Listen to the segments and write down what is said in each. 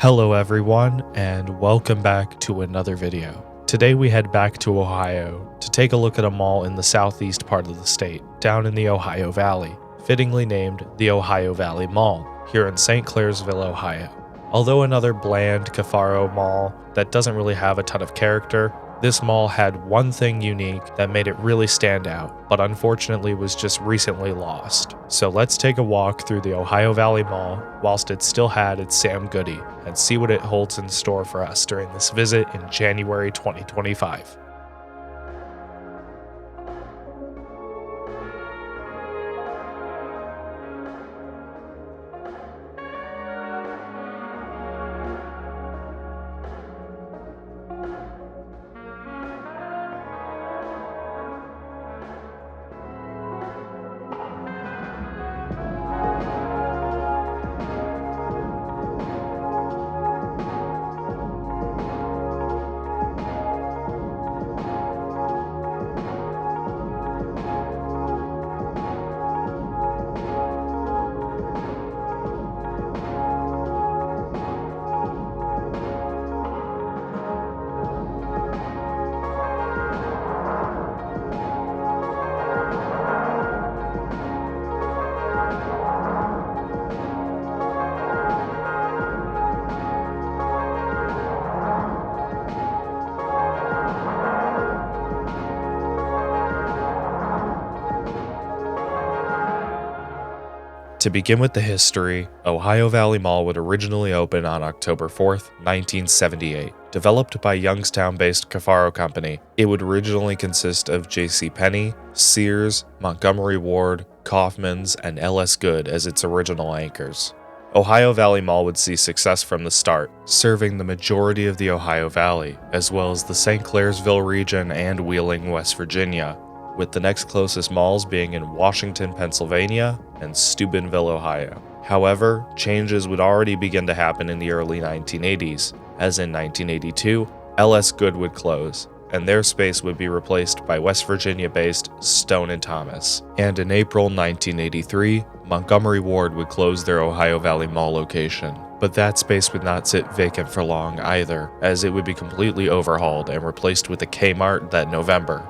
Hello everyone, and welcome back to another video. Today we head back to Ohio to take a look at a mall in the southeast part of the state, down in the Ohio Valley, fittingly named the Ohio Valley Mall, here in Saint Clairsville, Ohio. Although another bland Cafaro mall that doesn't really have a ton of character, this mall had one thing unique that made it really stand out, but unfortunately was just recently lost. So let's take a walk through the Ohio Valley Mall whilst it still had its Sam Goody and see what it holds in store for us during this visit in January 2025. To begin with the history, Ohio Valley Mall would originally open on October 4th, 1978. Developed by Youngstown-based Cafaro Company, it would originally consist of JCPenney, Sears, Montgomery Ward, Kaufman's, and L.S. Good as its original anchors. Ohio Valley Mall would see success from the start, serving the majority of the Ohio Valley, as well as the Saint Clairsville region and Wheeling, West Virginia, with the next closest malls being in Washington, Pennsylvania, and Steubenville, Ohio. However, changes would already begin to happen in the early 1980s, as in 1982, L.S. Good would close, and their space would be replaced by West Virginia-based Stone & Thomas. And in April 1983, Montgomery Ward would close their Ohio Valley Mall location. But that space would not sit vacant for long either, as it would be completely overhauled and replaced with a Kmart that November.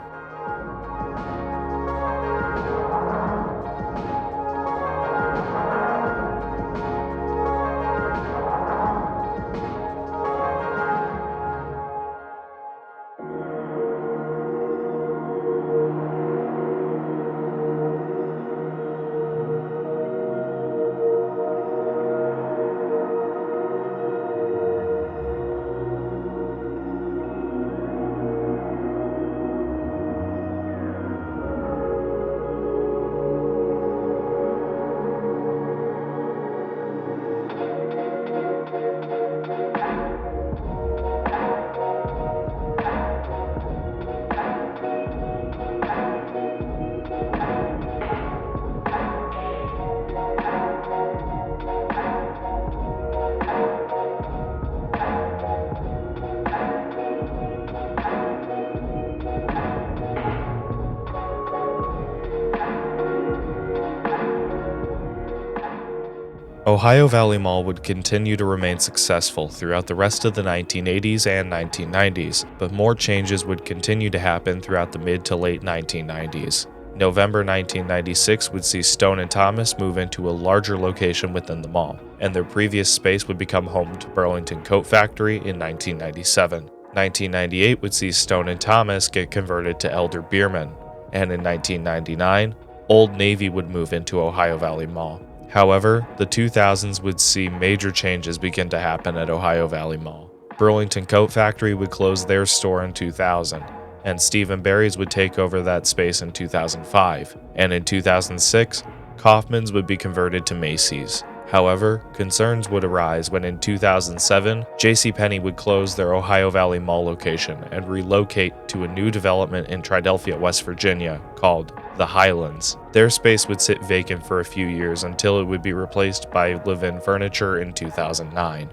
Ohio Valley Mall would continue to remain successful throughout the rest of the 1980s and 1990s, but more changes would continue to happen throughout the mid to late 1990s. November 1996 would see Stone & Thomas move into a larger location within the mall, and their previous space would become home to Burlington Coat Factory in 1997. 1998 would see Stone & Thomas get converted to Elder Beerman, and in 1999, Old Navy would move into Ohio Valley Mall. However, the 2000s would see major changes begin to happen at Ohio Valley Mall. Burlington Coat Factory would close their store in 2000, and Steve & Barry's would take over that space in 2005. And in 2006, Kaufmann's would be converted to Macy's. However, concerns would arise when in 2007, JCPenney would close their Ohio Valley Mall location and relocate to a new development in Tridelphia, West Virginia, called the Highlands. Their space would sit vacant for a few years until it would be replaced by live-in furniture in 2009.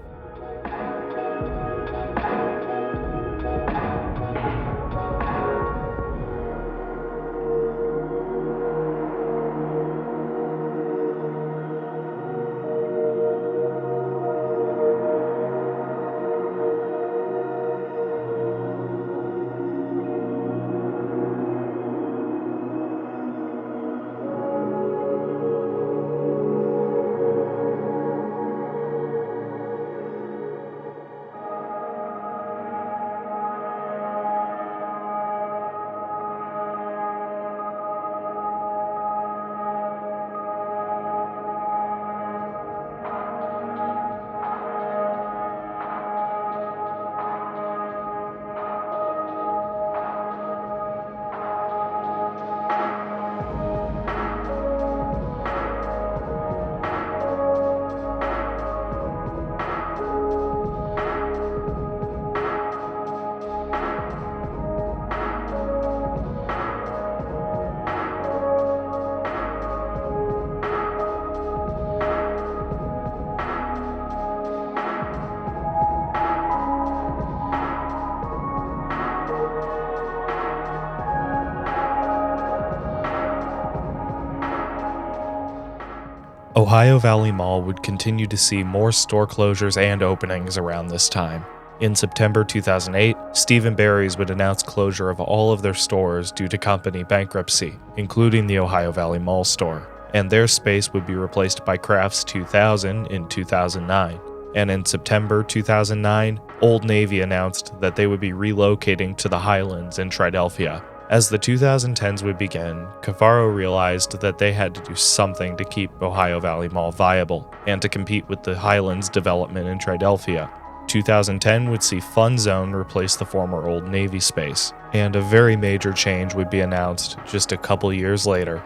Ohio Valley Mall would continue to see more store closures and openings around this time. In September 2008, Steve & Barry's would announce closure of all of their stores due to company bankruptcy, including the Ohio Valley Mall store, and their space would be replaced by Crafts 2000 in 2009. And in September 2009, Old Navy announced that they would be relocating to the Highlands in Tridelphia. As the 2010s would begin, Cafaro realized that they had to do something to keep Ohio Valley Mall viable and to compete with the Highlands development in Tridelphia. 2010 would see Fun Zone replace the former Old Navy space, and a very major change would be announced just a couple years later.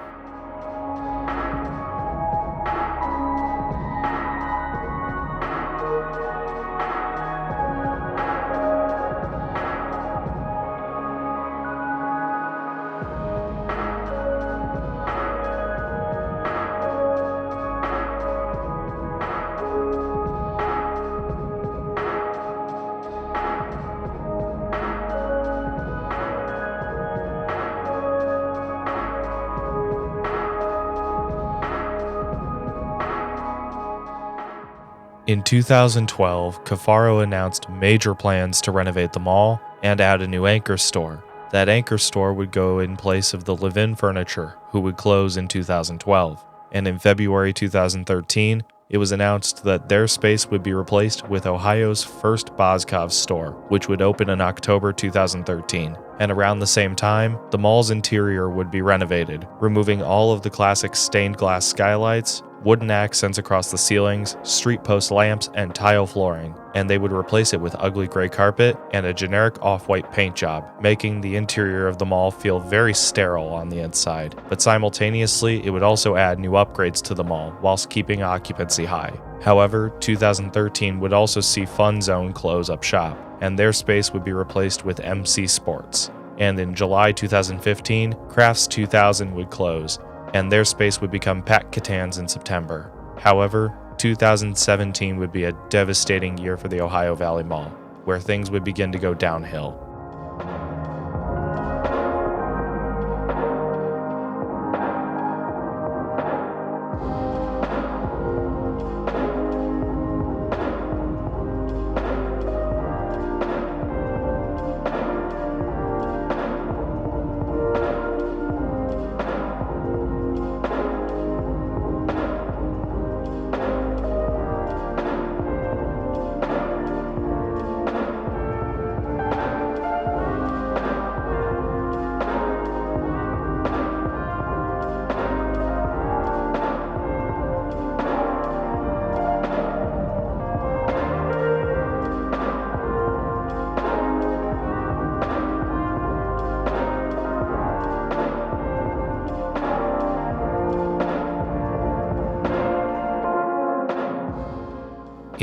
In 2012, Cafaro announced major plans to renovate the mall and add a new anchor store. That anchor store would go in place of the live-in furniture, who would close in 2012. And in February 2013, it was announced that their space would be replaced with Ohio's first Boscov store, which would open in October 2013. And around the same time, the mall's interior would be renovated, removing all of the classic stained glass skylights, wooden accents across the ceilings, street post lamps, and tile flooring, and they would replace it with ugly gray carpet and a generic off-white paint job, making the interior of the mall feel very sterile on the inside. But simultaneously, it would also add new upgrades to the mall, whilst keeping occupancy high. However, 2013 would also see Fun Zone close up shop, and their space would be replaced with MC Sports. And in July 2015, Crafts 2000 would close, and their space would become Pat Catan's in September. However, 2017 would be a devastating year for the Ohio Valley Mall, where things would begin to go downhill.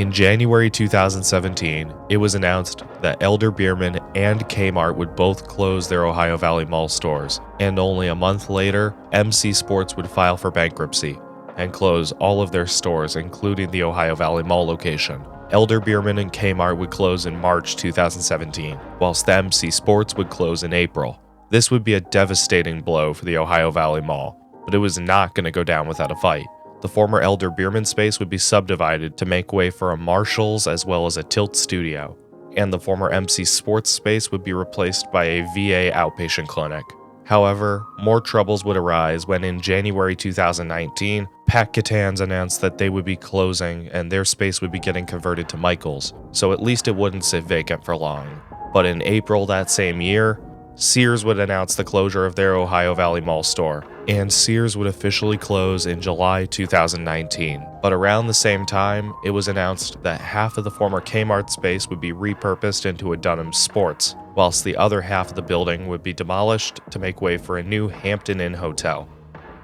In January 2017, it was announced that Elder Beerman and Kmart would both close their Ohio Valley Mall stores, and only a month later, MC Sports would file for bankruptcy and close all of their stores, including the Ohio Valley Mall location. Elder Beerman and Kmart would close in March 2017, whilst the MC Sports would close in April. This would be a devastating blow for the Ohio Valley Mall, but it was not going to go down without a fight. The former Elder Beerman space would be subdivided to make way for a Marshall's as well as a Tilt Studio, and the former MC Sports space would be replaced by a VA outpatient clinic. However, more troubles would arise when in January 2019, Pat Catan's announced that they would be closing and their space would be getting converted to Michael's, so at least it wouldn't sit vacant for long. But in April that same year, Sears would announce the closure of their Ohio Valley Mall store, and Sears would officially close in July 2019. But around the same time, it was announced that half of the former Kmart space would be repurposed into a Dunham Sports, whilst the other half of the building would be demolished to make way for a new Hampton Inn hotel.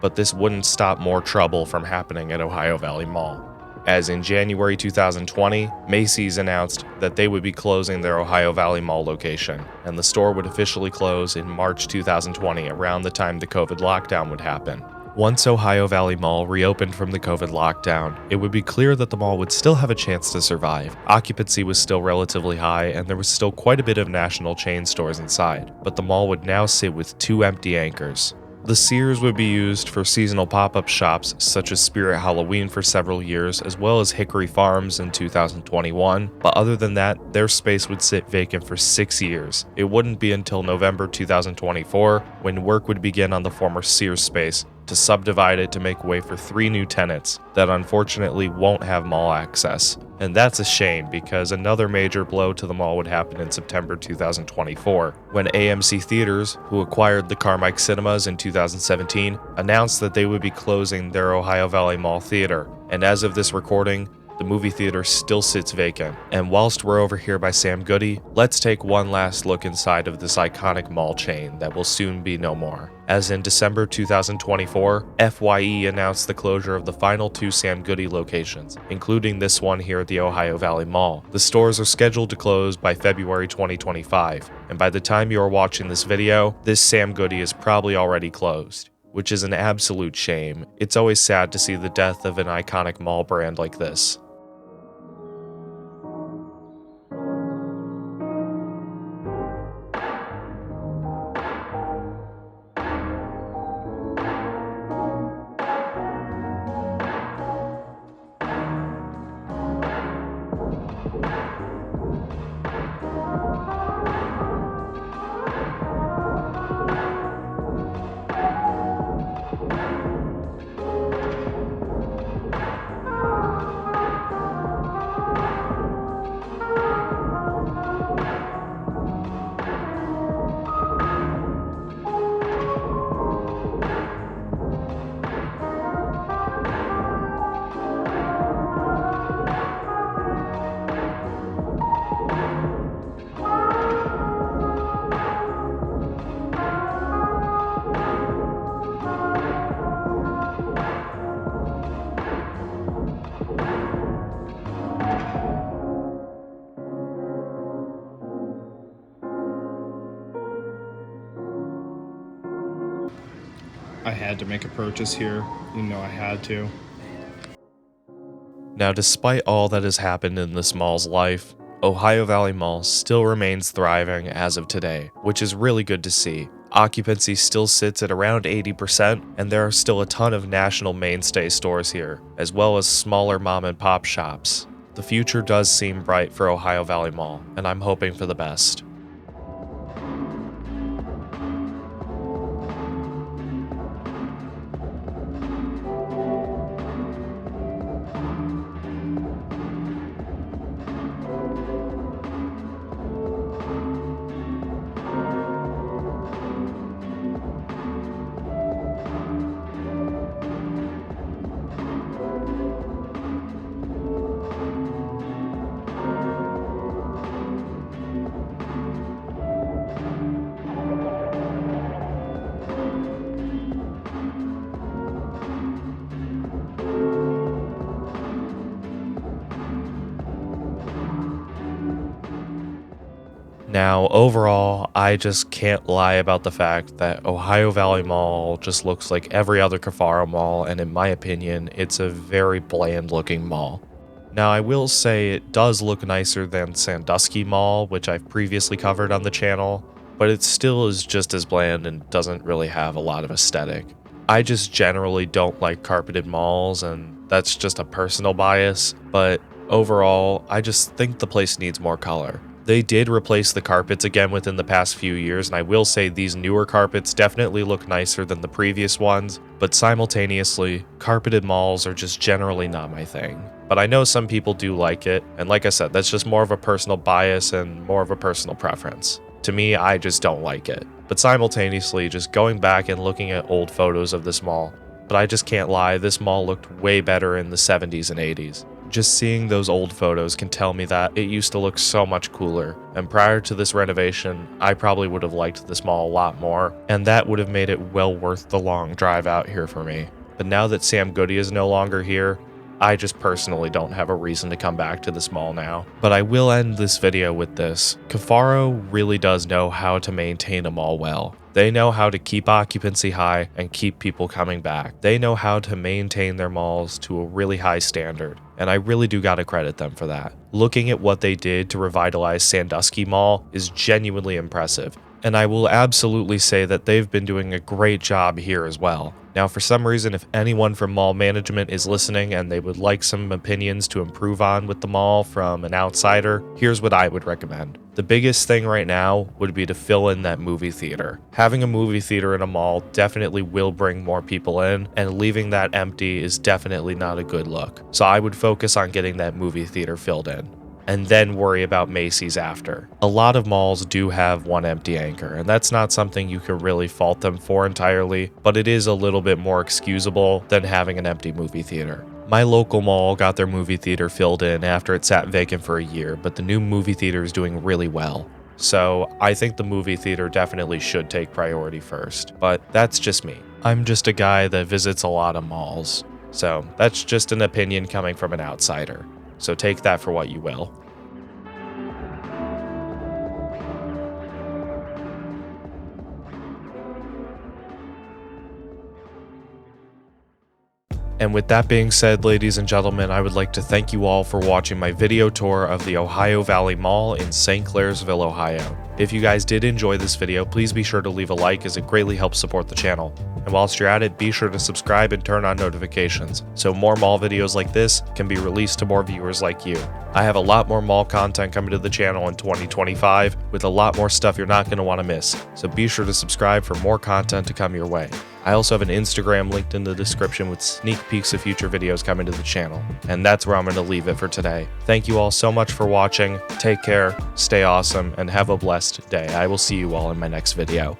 But this wouldn't stop more trouble from happening at Ohio Valley Mall, as in January 2020, Macy's announced that they would be closing their Ohio Valley Mall location, and the store would officially close in March 2020, around the time the COVID lockdown would happen. Once Ohio Valley Mall reopened from the COVID lockdown, it would be clear that the mall would still have a chance to survive. Occupancy was still relatively high, and there was still quite a bit of national chain stores inside, but the mall would now sit with 2 empty anchors. The Sears would be used for seasonal pop-up shops such as Spirit Halloween for several years, as well as Hickory Farms in 2021, but other than that, their space would sit vacant for 6 years. It wouldn't be until November 2024 when work would begin on the former Sears space to subdivide it to make way for 3 new tenants that unfortunately won't have mall access. And that's a shame, because another major blow to the mall would happen in September 2024, when AMC Theaters, who acquired the Carmike Cinemas in 2017, announced that they would be closing their Ohio Valley Mall theater. And as of this recording, the movie theater still sits vacant. And whilst we're over here by Sam Goody, let's take one last look inside of this iconic mall chain that will soon be no more. As in December 2024, FYE announced the closure of the final 2 Sam Goody locations, including this one here at the Ohio Valley Mall. The stores are scheduled to close by February 2025, and by the time you are watching this video, this Sam Goody is probably already closed, which is an absolute shame. It's always sad to see the death of an iconic mall brand like this. I had to make a purchase here. You know I had to. Now, despite all that has happened in this mall's life, Ohio Valley Mall still remains thriving as of today, which is really good to see. Occupancy still sits at around 80%, and there are still a ton of national mainstay stores here, as well as smaller mom and pop shops. The future does seem bright for Ohio Valley Mall, and I'm hoping for the best. Now, overall, I just can't lie about the fact that Ohio Valley Mall just looks like every other Cafaro mall, and in my opinion, it's a very bland looking mall. Now, I will say it does look nicer than Sandusky Mall, which I've previously covered on the channel, but it still is just as bland and doesn't really have a lot of aesthetic. I just generally don't like carpeted malls, and that's just a personal bias, but overall, I just think the place needs more color. They did replace the carpets again within the past few years, and I will say these newer carpets definitely look nicer than the previous ones, but simultaneously, carpeted malls are just generally not my thing. But I know some people do like it, and like I said, that's just more of a personal bias and more of a personal preference. To me, I just don't like it. But simultaneously, just going back and looking at old photos of this mall, but I just can't lie, this mall looked way better in the 70s and 80s. Just seeing those old photos can tell me that it used to look so much cooler, and prior to this renovation, I probably would have liked this mall a lot more, and that would have made it well worth the long drive out here for me. But now that Sam Goody is no longer here, I just personally don't have a reason to come back to this mall now. But I will end this video with this. Cafaro really does know how to maintain a mall well. They know how to keep occupancy high and keep people coming back. They know how to maintain their malls to a really high standard, and I really do gotta credit them for that. Looking at what they did to revitalize Sandusky Mall is genuinely impressive, and I will absolutely say that they've been doing a great job here as well. Now, for some reason, if anyone from mall management is listening and they would like some opinions to improve on with the mall from an outsider, here's what I would recommend. The biggest thing right now would be to fill in that movie theater. Having a movie theater in a mall definitely will bring more people in, and leaving that empty is definitely not a good look. So I would focus on getting that movie theater filled in, and then worry about Macy's after. A lot of malls do have one empty anchor, and that's not something you can really fault them for entirely, but it is a little bit more excusable than having an empty movie theater. My local mall got their movie theater filled in after it sat vacant for a year, but the new movie theater is doing really well. So I think the movie theater definitely should take priority first, but that's just me. I'm just a guy that visits a lot of malls, so that's just an opinion coming from an outsider. So take that for what you will. And with that being said, ladies and gentlemen, I would like to thank you all for watching my video tour of the Ohio Valley Mall in Saint Clairsville, Ohio. If you guys did enjoy this video, please be sure to leave a like as it greatly helps support the channel. And whilst you're at it, be sure to subscribe and turn on notifications, so more mall videos like this can be released to more viewers like you. I have a lot more mall content coming to the channel in 2025, with a lot more stuff you're not going to want to miss, so be sure to subscribe for more content to come your way. I also have an Instagram linked in the description with sneak peeks of future videos coming to the channel, and that's where I'm going to leave it for today. Thank you all so much for watching, take care, stay awesome, and have a blessed day. I will see you all in my next video.